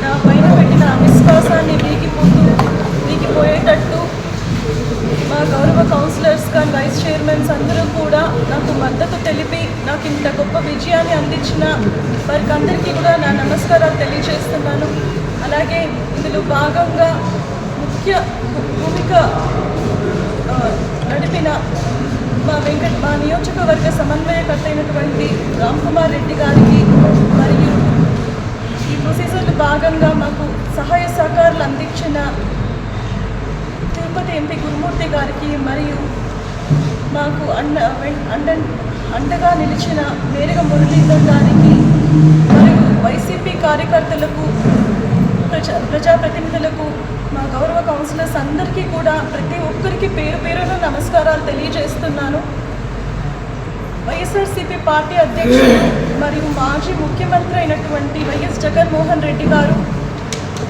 నా పైన పెట్టిన అవిశ్వాసాన్ని వీగిపోయేటట్టు మా గౌరవ కౌన్సిలర్స్ కానీ వైస్ చైర్మన్స్ అందరూ కూడా నాకు మద్దతు తెలిపి నాకు ఇంత గొప్ప విజయాన్ని అందించిన వారికి అందరికీ కూడా నా నమస్కారాలు తెలియజేస్తున్నాను. అలాగే ఇందులో భాగంగా ముఖ్య భూమిక నడిపిన మా నియోజకవర్గ సమన్వయకర్త అయినటువంటి రామ్కుమార్ రెడ్డి గారికి మరియు ఈ ప్రొసీజర్లో భాగంగా మాకు సహాయ సహకారాలు అందించిన తిరుపతి ఎంపీ గురుమూర్తి గారికి మరియు మాకు అండగా నిలిచిన మేరగ మురళీధర్ గారికి మరియు వైసీపీ కార్యకర్తలకు ప్రజాప్రతినిధులకు మా గౌరవ కౌన్సిలర్స్ అందరికీ కూడా ప్రతి ఒక్కరికి పేరు పేరున నమస్కారాలు తెలియజేస్తున్నాను. వైఎస్ఆర్సీపీ పార్టీ అధ్యక్షుడు మరియు మాజీ ముఖ్యమంత్రి అయినటువంటి వైఎస్ జగన్మోహన్ రెడ్డి గారు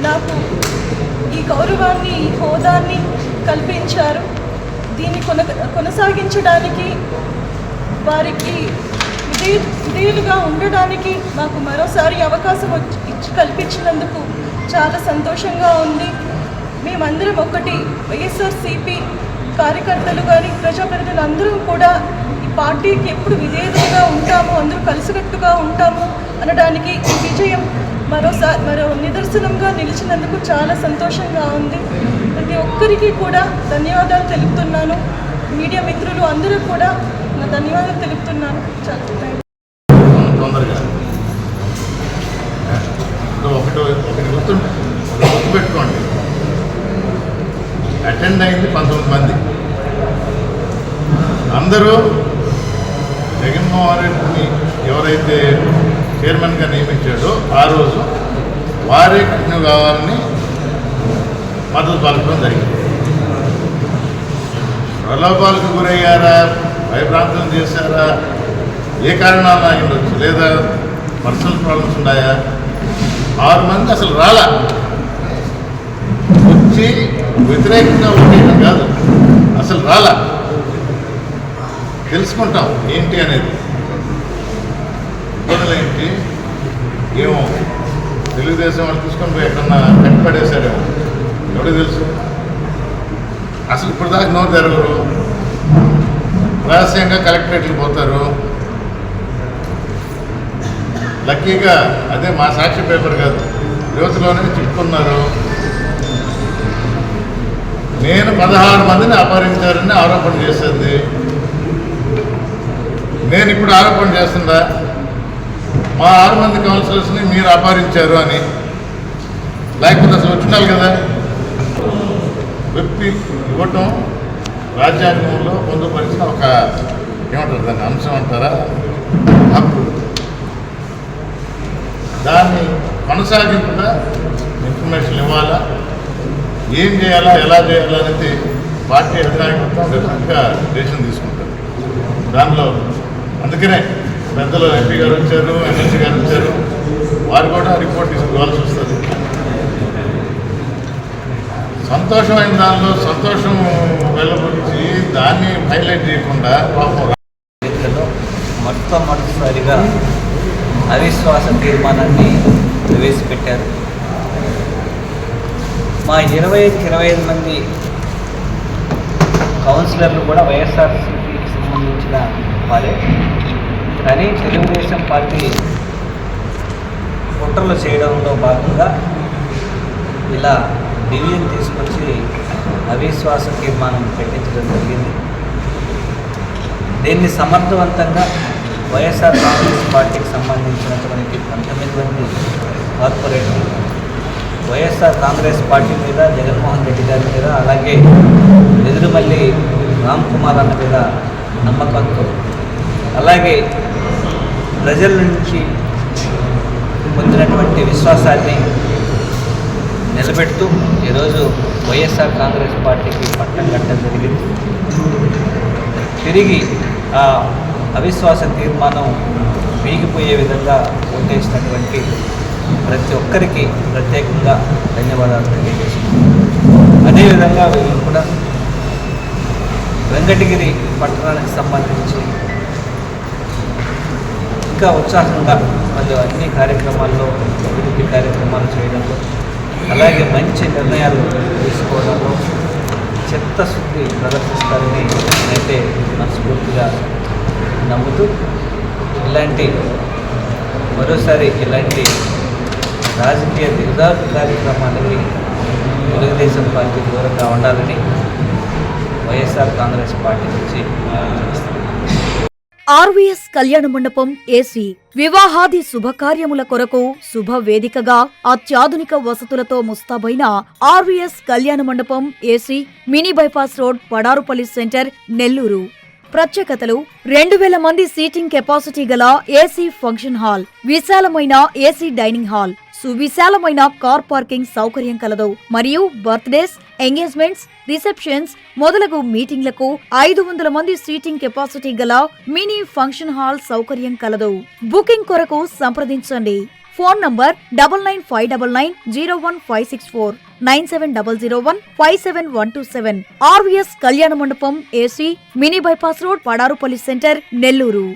నాకు ఈ గౌరవాన్ని ఈ హోదాన్ని కల్పించారు. దీన్ని కొనసాగించడానికి వారికి విధేయులుగా ఉండడానికి మాకు మరోసారి అవకాశం కల్పించినందుకు చాలా సంతోషంగా ఉంది. మేమందరం ఒకటి వైఎస్ఆర్సీపీ కార్యకర్తలు కానీ ప్రజాప్రతినిధులు అందరూ కూడా ఈ పార్టీకి ఎప్పుడు విధేయులుగా ఉంటాము, అందరూ కలిసికట్టుగా ఉంటాము అనడానికి ఈ విజయం మరో నిదర్శనంగా నిలిచినందుకు చాలా సంతోషంగా ఉంది. ప్రతి ఒక్కరికి కూడా ధన్యవాదాలు తెలుపుతున్నాను. మీడియా మిత్రులు అందరూ కూడా నా ధన్యవాదాలు తెలుపుతున్నాను. ఒకటి గుర్తుపెట్టుకోండి, అటెండ్ అయింది 19 మంది. అందరూ జగన్మోహన్ రెడ్డిని ఎవరైతే చైర్మన్గా నియమించాడో ఆ రోజు వారే కంటిన్యూ కావాలని మద్దతు పలకడం జరిగింది. ప్రలోభాలకు గురయ్యారా, భయభ్రాంతం చేశారా, ఏ కారణాలు అయ్యిండొచ్చు, లేదా పర్సనల్ ప్రాబ్లమ్స్ ఉన్నాయా? 6 మంది అసలు రాలా, వచ్చి వ్యతిరేకంగా ఉండేయడం కాదు, అసలు రాలా. తెలుసుకుంటాం ఏంటి అనేది, ఇబ్బందులు ఏంటి, ఏమో తెలుగుదేశం వాళ్ళు తీసుకొని పోయి ఎక్కడన్నా కట్టిపడేశాడేమో, ఎవరికి తెలుసు. అసలు ఇప్పుడు దాకా నోరు తెరవరు, రహస్యంగా కలెక్టరేట్లు పోతారు. లక్కీగా అదే మా సాక్షి పేపర్ కాదు, యువతలోనే చిక్కుకున్నారు. నేను 16 మందిని అపహరించారని ఆరోపణ చేసింది. నేను ఇప్పుడు ఆరోపణ చేస్తుందా మా 6 మంది కౌన్సిలర్స్ని మీరు అపహరించారు అని? లేకపోతే అసలు వచ్చినారు కదా. వ్యక్తి ఇవ్వటం రాజ్యాంగంలో పొందుపరిచిన ఒక ఏమంటారు దాన్ని, అంశం అంటారా, హక్కు. దాన్ని కొనసాగింపుగా ఇన్ఫర్మేషన్ ఇవ్వాలా, ఏం చేయాలా, ఎలా చేయాలా అనేది పార్టీ అధినాయకత్వం డెఫినెట్గా డెసిషన్ తీసుకుంటారు. దానిలో అందుకనే పెద్దలు ఎంపీ గారు వచ్చారు, ఎమ్మెల్సీ గారు వచ్చారు, వారు కూడా రిపోర్ట్ తీసుకోవాల్సి వస్తుంది. సంతోషమైన దానిలో సంతోషం వెళ్ళబుచ్చి దాన్ని హైలైట్ చేయకుండా పాపం మొట్టమొదటిసారిగా అవిశ్వాస తీర్మానాన్ని ప్రవేశపెట్టారు. మా 25 మంది కౌన్సిలర్లు కూడా వైఎస్ఆర్సీపీకి సంబంధించిన వారే. కానీ తెలుగుదేశం పార్టీ కుట్రలు చేయడంలో భాగంగా ఇలా డివిజన్ తీసుకొచ్చి అవిశ్వాస తీర్మానం పెట్టించడం జరిగింది. దీన్ని సమర్థవంతంగా వైఎస్ఆర్ కాంగ్రెస్ పార్టీకి సంబంధించినటువంటి 19 మంది కార్పొరేటర్లు వైఎస్ఆర్ కాంగ్రెస్ పార్టీ మీద, జగన్మోహన్ రెడ్డి గారి మీద, అలాగే ఎదురుమల్లి రామ్కుమార్ అన్న మీద నమ్మకంతో, అలాగే ప్రజల నుంచి పొందినటువంటి విశ్వాసాన్ని నిలబెడుతూ ఈరోజు వైఎస్ఆర్ కాంగ్రెస్ పార్టీకి పట్టం కట్టడం జరిగింది. తిరిగి ఆ అవిశ్వాస తీర్మానం వీగిపోయే విధంగా ఓటేసినటువంటి ప్రతి ఒక్కరికి ప్రత్యేకంగా ధన్యవాదాలు తెలియజేస్తున్నాను. అదేవిధంగా వీళ్ళు కూడా వెంకటగిరి పట్టణానికి సంబంధించి ఇంకా ఉత్సాహంగా వాళ్ళు అన్ని కార్యక్రమాల్లో కార్యక్రమాలు చేయడంలో, అలాగే మంచి నిర్ణయాలు తీసుకోవడంలో చిత్తశుద్ధి ప్రదర్శిస్తారని నేనైతే మనస్ఫూర్తిగా నమ్ముతూ మరోసారి ఇలాంటి రాజకీయ దిగజారు కార్యక్రమాలకి తెలుగుదేశం పార్టీ దూరంగా ఉండాలని వైఎస్ఆర్ కాంగ్రెస్ పార్టీ నుంచి ఆర్వీఎస్ కళ్యాణ మండపం ఏసీ వివాహాది శుభకార్యముల కొరకు శుభవేదికగా అత్యాధునిక వసతులతో ముస్తాబైన ఆర్వీఎస్ కళ్యాణ మండపం AC mini bypass road Padarupalli centre Nellore. ప్రత్యేకతలు 2000 మంది సీటింగ్ కెపాసిటీ గల ఏసీ ఫంక్షన్ హాల్, విశాలమైన ఏసీ డైనింగ్ హాల్, సువిశాలమైన కార్ పార్కింగ్ సౌకర్యం కలదు. మరియు బర్త్డేస్, ఎంగేజ్మెంట్స్, రిసెప్షన్స్ మొదలగు మీటింగ్లకు 500 మంది సీటింగ్ కెపాసిటీ గల మినీ ఫంక్షన్ హాల్ సౌకర్యం కలదు. బుకింగ్ కొరకు సంప్రదించండి. Phone number 9959901564 9700157127. ఆర్వీఎస్ కళ్యాణ మండపం AC, mini bypass road, Padarupalli centre, Nellore.